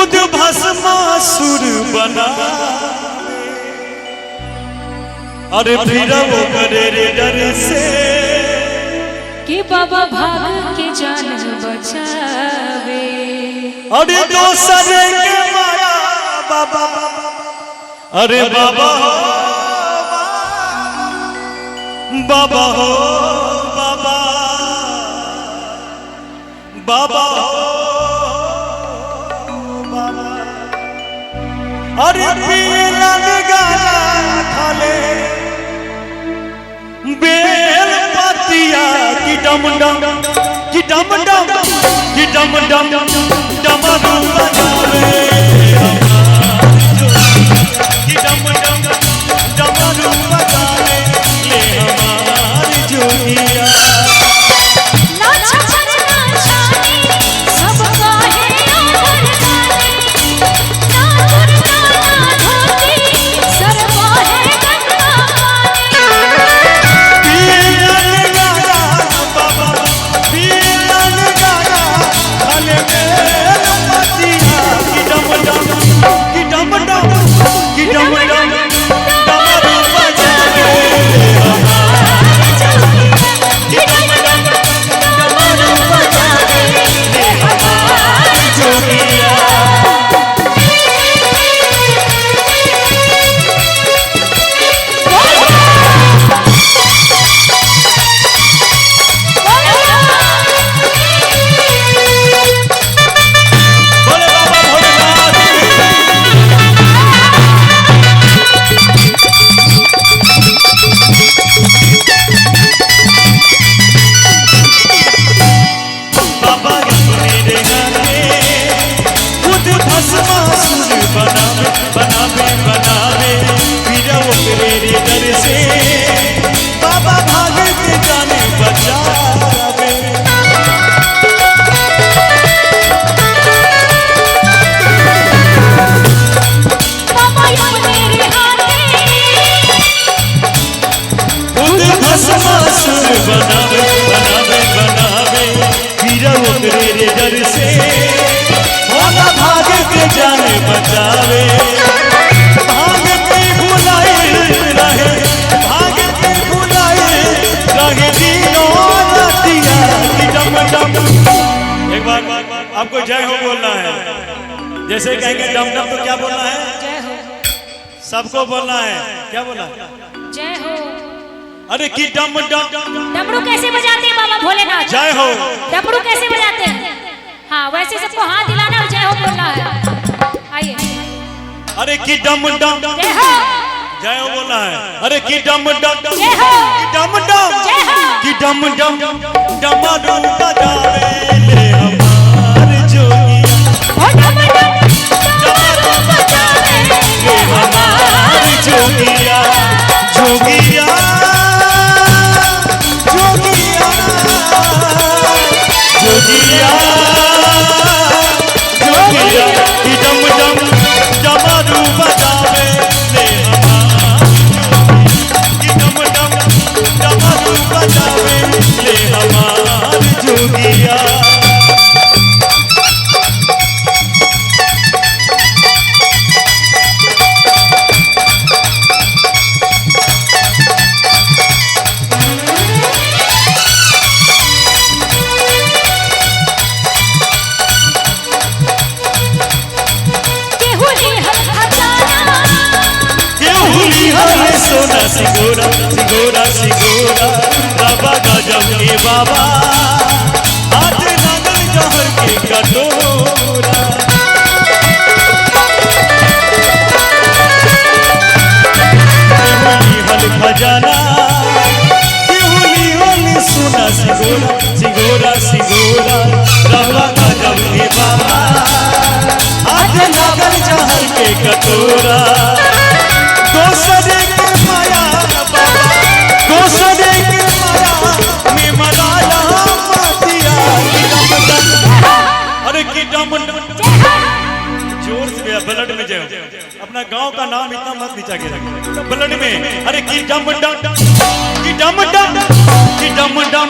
खुद भस्मासुर बना अरे फिर वो करे रे डर से कि बाबा भाग के जान बचावे। अरे दोसर के माया बाबा अरे बाबा बाबा हो बाबा बाबा बाबा अरे पीला गाना खाले बेल पतिया की डम डम की डम डम की डम डम डमरू बजावे की डम डम डमरू बजावे ले हमारी जोगिया। आपको जय हो बोलना है, जैसे कहेंगे डम डम तो क्या बोलना है? जय हो। सबको बोलना है, क्या बोलना? जय हो। अरे कि डम डम डमरू कैसे बजाते हैं बाबा भोलेनाथ? जय हो। डमरू कैसे बजाते हैं? हाँ वैसे सबको हाथ हिलाना और जय हो बोलना है। आइए। अरे कि डम डम जय हो। जय हो बोलना है। अरे कि डम डम जय हो। डम डम जय हो। कि डम डम डमरू बजावे ले हमारी जोगिया। डमरू बजावे ले हमारी जोगिया जोगिया जोगिया जोगिया जोगिया कि डम डम डमरू बजावे ले हमारी कि डम डम डमरू बजावे ले हमारी जोगिया। सोना सिगोरा सिगोरा सिगोरा बाबा गजब के बाबा हाथ नागल जहर के कटोरा। हल खजाना होली सोना सिगोरा सिगोरा सिगोरा बाबा गजब के बाबा हाथ नागल जहर के कटोरा। जोर से ब्लड में जाओ, अपना गांव का नाम इतना मत नीचा के रखो ब्लड में। अरे की डम डम की डम डम की डम डम